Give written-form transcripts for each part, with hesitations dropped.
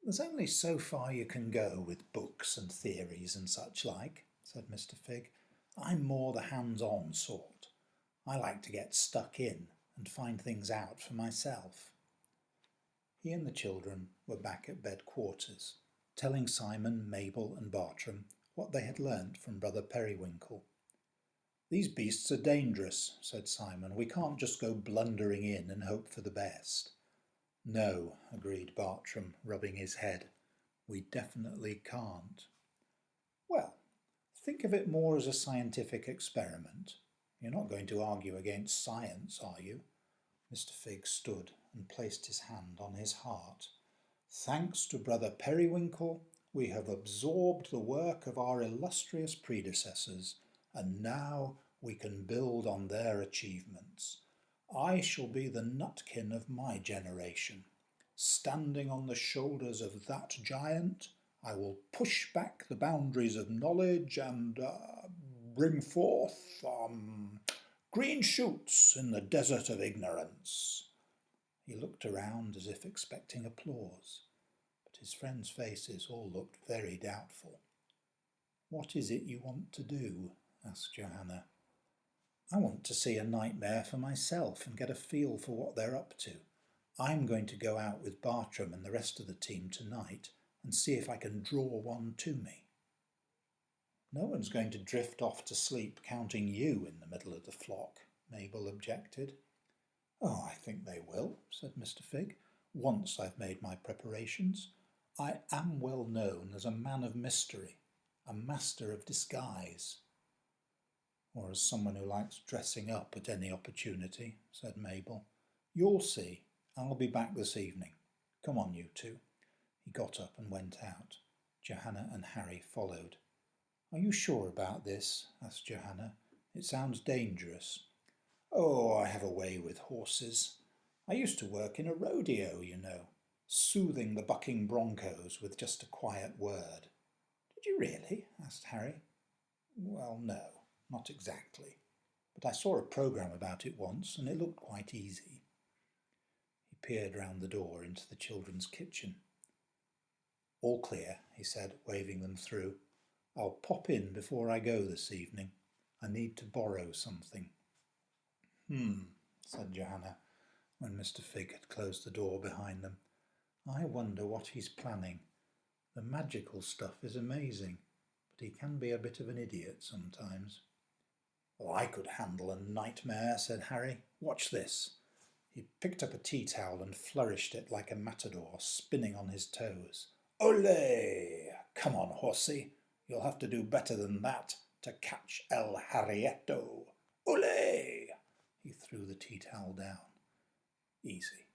"There's only so far you can go with books and theories and such like," said Mr. Phigg. "I'm more the hands-on sort. I like to get stuck in and find things out for myself." He and the children were back at bed quarters, telling Simon, Mabel and Bartram what they had learnt from Brother Periwinkle. "These beasts are dangerous," said Simon. "We can't just go blundering in and hope for the best." "No," agreed Bartram, rubbing his head. "We definitely can't." "Well, think of it more as a scientific experiment. You're not going to argue against science, are you?" Mr. Phigg stood and placed his hand on his heart. "Thanks to Brother Periwinkle, we have absorbed the work of our illustrious predecessors, and now we can build on their achievements. I shall be the nutkin of my generation. Standing on the shoulders of that giant, I will push back the boundaries of knowledge and bring forth green shoots in the desert of ignorance." He looked around as if expecting applause, but his friends' faces all looked very doubtful. "What is it you want to do?" asked Johanna. "I want to see a nightmare for myself and get a feel for what they're up to. I'm going to go out with Bartram and the rest of the team tonight and see if I can draw one to me." "No one's going to drift off to sleep counting you in the middle of the flock," Mabel objected. "Oh, I think they will," said Mr. Phigg, "once I've made my preparations. I am well known as a man of mystery, a master of disguise." "Or as someone who likes dressing up at any opportunity," said Mabel. "You'll see. I'll be back this evening. Come on, you two." He got up and went out. Johanna and Harry followed. "Are you sure about this?" asked Johanna. "It sounds dangerous." "Oh, I have a way with horses. I used to work in a rodeo, you know, soothing the bucking broncos with just a quiet word." "Did you really?" asked Harry. "Well, no, not exactly. But I saw a programme about it once, and it looked quite easy." He peered round the door into the children's kitchen. "All clear," he said, waving them through. "I'll pop in before I go this evening. I need to borrow something." Said Johanna, when Mr. Phigg had closed the door behind them. "I wonder what he's planning. The magical stuff is amazing, but he can be a bit of an idiot sometimes." "Well, I could handle a nightmare," said Harry. "Watch this." He picked up a tea towel and flourished it like a matador, spinning on his toes. "Ole! Come on, horsey. You'll have to do better than that to catch El Harrietto. Ole!" He threw the tea towel down. "Easy.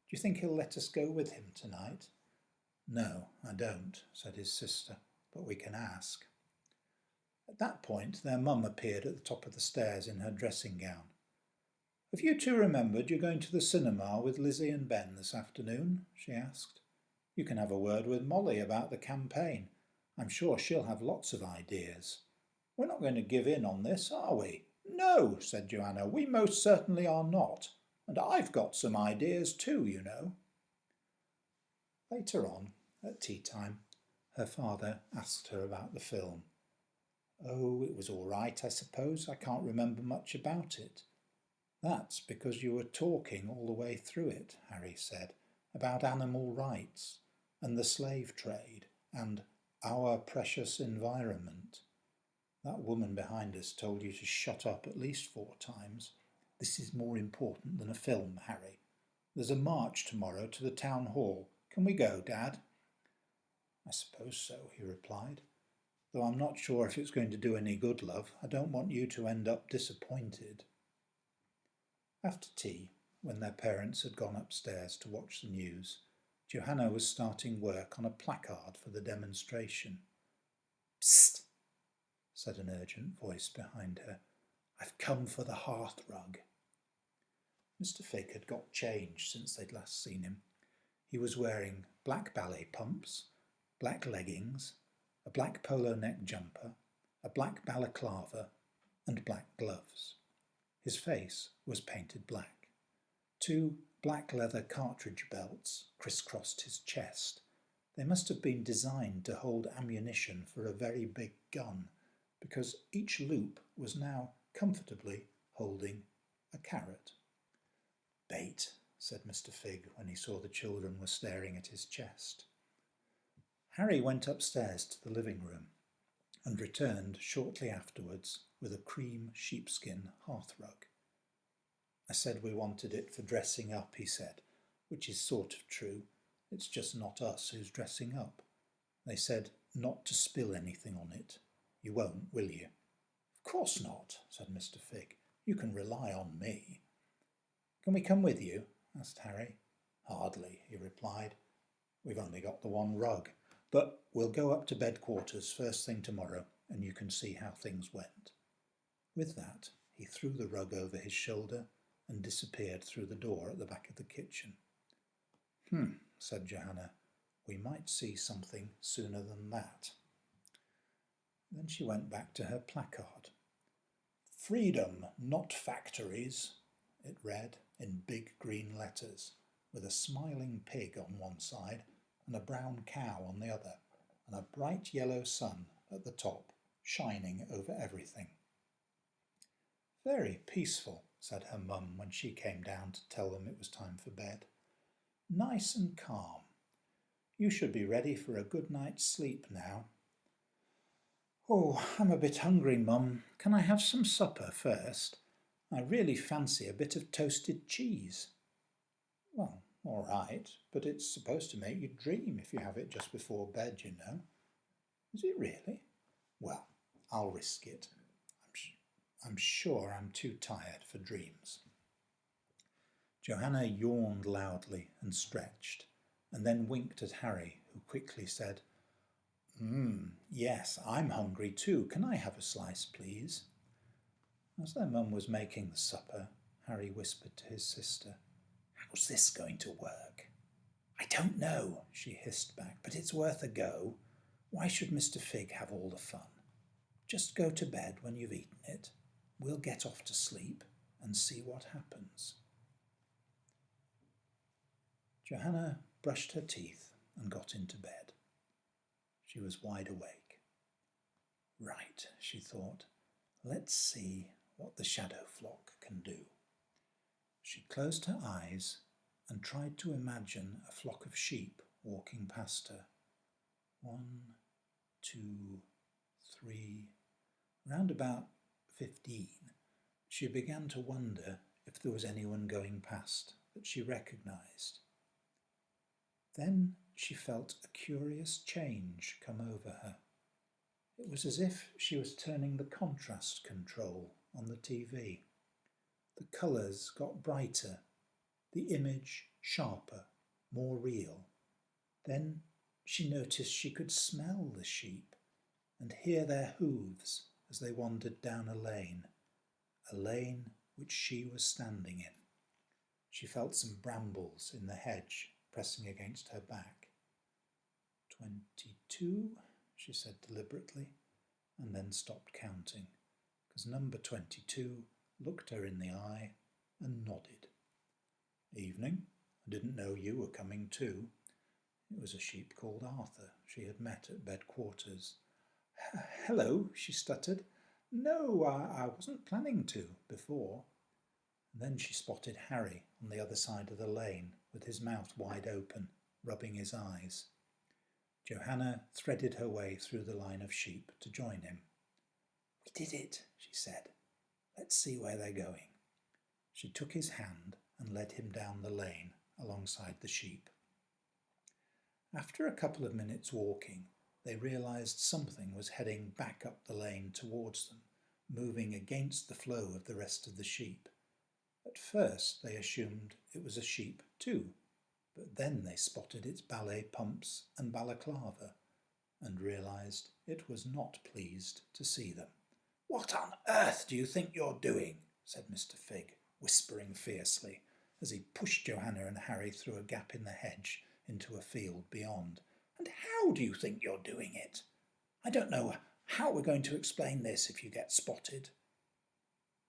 Do you think he'll let us go with him tonight?" "No, I don't," said his sister, "but we can ask." At that point their mum appeared at the top of the stairs in her dressing gown. "Have you two remembered you're going to the cinema with Lizzie and Ben this afternoon?" she asked. "You can have a word with Molly about the campaign. I'm sure she'll have lots of ideas. We're not going to give in on this, are we?" "No," said Johanna, "we most certainly are not. And I've got some ideas too, you know." Later on, at tea time, her father asked her about the film. "Oh, it was all right, I suppose. I can't remember much about it." "That's because you were talking all the way through it," Harry said, "about animal rights and the slave trade and our precious environment. That woman behind us told you to shut up at least 4 times. This is more important than a film, Harry. There's a march tomorrow to the town hall. Can we go, Dad?" "I suppose so," he replied, "though I'm not sure if it's going to do any good, love. I don't want you to end up disappointed." After tea, when their parents had gone upstairs to watch the news, Johanna was starting work on a placard for the demonstration. "Psst!" said an urgent voice behind her. "I've come for the hearthrug." Mr. Phigg had got changed since they'd last seen him. He was wearing black ballet pumps, black leggings, a black polo neck jumper, a black balaclava, and black gloves. His face was painted black. 2 black leather cartridge belts crisscrossed his chest, They must have been designed to hold ammunition for a very big gun, because each loop was now comfortably holding a carrot. "Bait," said Mr. Phigg when he saw the children were staring at his chest. Harry went upstairs to the living room and returned shortly afterwards with a cream sheepskin hearthrug. "I said we wanted it for dressing up," he said, "which is sort of true. It's just not us who's dressing up. They said not to spill anything on it. You won't, will you?" "Of course not," said Mr. Phigg. "You can rely on me." "Can we come with you?" asked Harry. "Hardly," he replied. "We've only got the one rug. But we'll go up to bed quarters first thing tomorrow, and you can see how things went." With that, he threw the rug over his shoulder and disappeared through the door at the back of the kitchen. Said Johanna. "We might see something sooner than that." Then she went back to her placard. "Freedom, not factories," it read in big green letters, with a smiling pig on one side and a brown cow on the other, and a bright yellow sun at the top, shining over everything. "Very peaceful," said her mum when she came down to tell them it was time for bed. "Nice and calm. You should be ready for a good night's sleep now." "Oh, I'm a bit hungry, Mum. Can I have some supper first? I really fancy a bit of toasted cheese." "Well, all right, but it's supposed to make you dream if you have it just before bed, you know." "Is it really? Well, I'll risk it. I'm sure I'm too tired for dreams." Johanna yawned loudly and stretched, and then winked at Harry, who quickly said, "Yes, I'm hungry too. Can I have a slice, please?" As their mum was making the supper, Harry whispered to his sister, "How's this going to work?" "I don't know," she hissed back, "but it's worth a go. Why should Mr. Phigg have all the fun? Just go to bed when you've eaten it. We'll get off to sleep and see what happens." Johanna brushed her teeth and got into bed. She was wide awake. "Right," she thought, "let's see what the shadow flock can do." She closed her eyes and tried to imagine a flock of sheep walking past her. 1, 2, 3, round about 15. She began to wonder if there was anyone going past that she recognised. Then she felt a curious change come over her. It was as if she was turning the contrast control on the TV. The colours got brighter, the image sharper, more real. Then she noticed she could smell the sheep and hear their hooves as they wandered down a lane which she was standing in. She felt some brambles in the hedge pressing against her back. 22, she said deliberately, and then stopped counting, because number 22 looked her in the eye and nodded. "Evening. I didn't know you were coming too." It was a sheep called Arthur she had met at bed quarters. "Hello," she stuttered. "No, I wasn't planning to before." And then she spotted Harry on the other side of the lane with his mouth wide open, rubbing his eyes. Johanna threaded her way through the line of sheep to join him. "We did it," she said. "Let's see where they're going." She took his hand and led him down the lane alongside the sheep. After a couple of minutes walking, they realised something was heading back up the lane towards them, moving against the flow of the rest of the sheep. At first they assumed it was a sheep too, but then they spotted its ballet pumps and balaclava and realised it was not pleased to see them. "What on earth do you think you're doing?" said Mr. Phigg, whispering fiercely, as he pushed Johanna and Harry through a gap in the hedge into a field beyond. "And how do you think you're doing it? I don't know how we're going to explain this if you get spotted."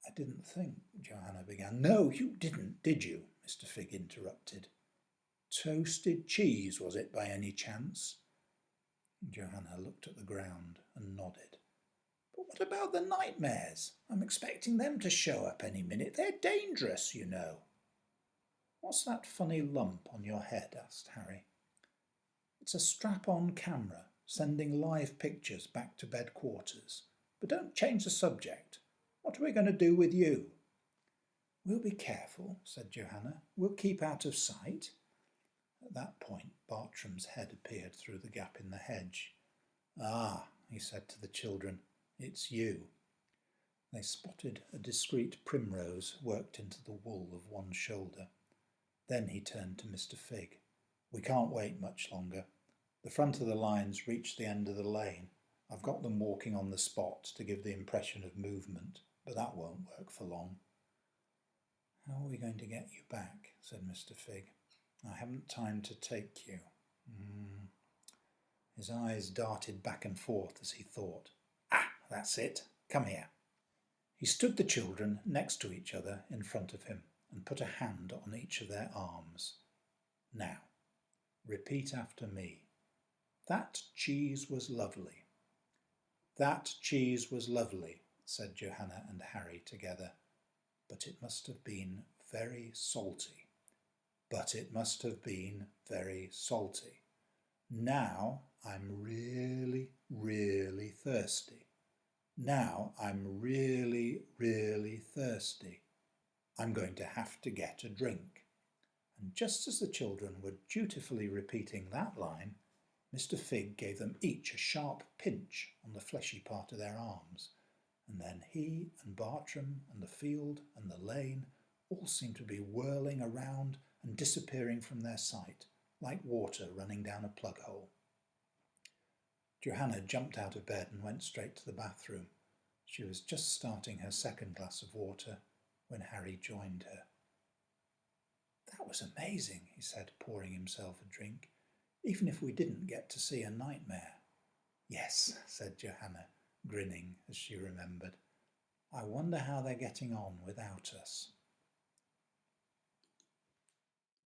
"I didn't think," Johanna began. "No, you didn't, did you?" Mr. Phigg interrupted. Toasted cheese, was it by any chance? Johanna looked at the ground and nodded. But what about the nightmares? I'm expecting them to show up any minute. They're dangerous, you know. What's that funny lump on your head? Asked Harry. It's a strap-on camera sending live pictures back to bed quarters. But don't change the subject. What are we going to do with you? We'll be careful, said Johanna. We'll keep out of sight. At that point, Bartram's head appeared through the gap in the hedge. Ah, he said to the children, it's you. They spotted a discreet primrose worked into the wool of one shoulder. Then he turned to Mr. Phigg. We can't wait much longer. The front of the lines reach the end of the lane. I've got them walking on the spot to give the impression of movement, but that won't work for long. How are we going to get you back? Said Mr. Phigg. I haven't time to take you. His eyes darted back and forth as he thought. Ah, that's it. Come here. He stood the children next to each other in front of him and put a hand on each of their arms. Now, repeat after me. That cheese was lovely. That cheese was lovely, said Johanna and Harry together. But it must have been very salty. But it must have been very salty. Now I'm really, really thirsty. Now I'm really, really thirsty. I'm going to have to get a drink. And just as the children were dutifully repeating that line, Mr. Phigg gave them each a sharp pinch on the fleshy part of their arms, and then he and Bartram and the field and the lane all seemed to be whirling around and disappearing from their sight, like water running down a plug hole. Johanna jumped out of bed and went straight to the bathroom. She was just starting her second glass of water when Harry joined her. That was amazing, he said, pouring himself a drink, even if we didn't get to see a nightmare. Yes, said Johanna, grinning as she remembered. I wonder how they're getting on without us.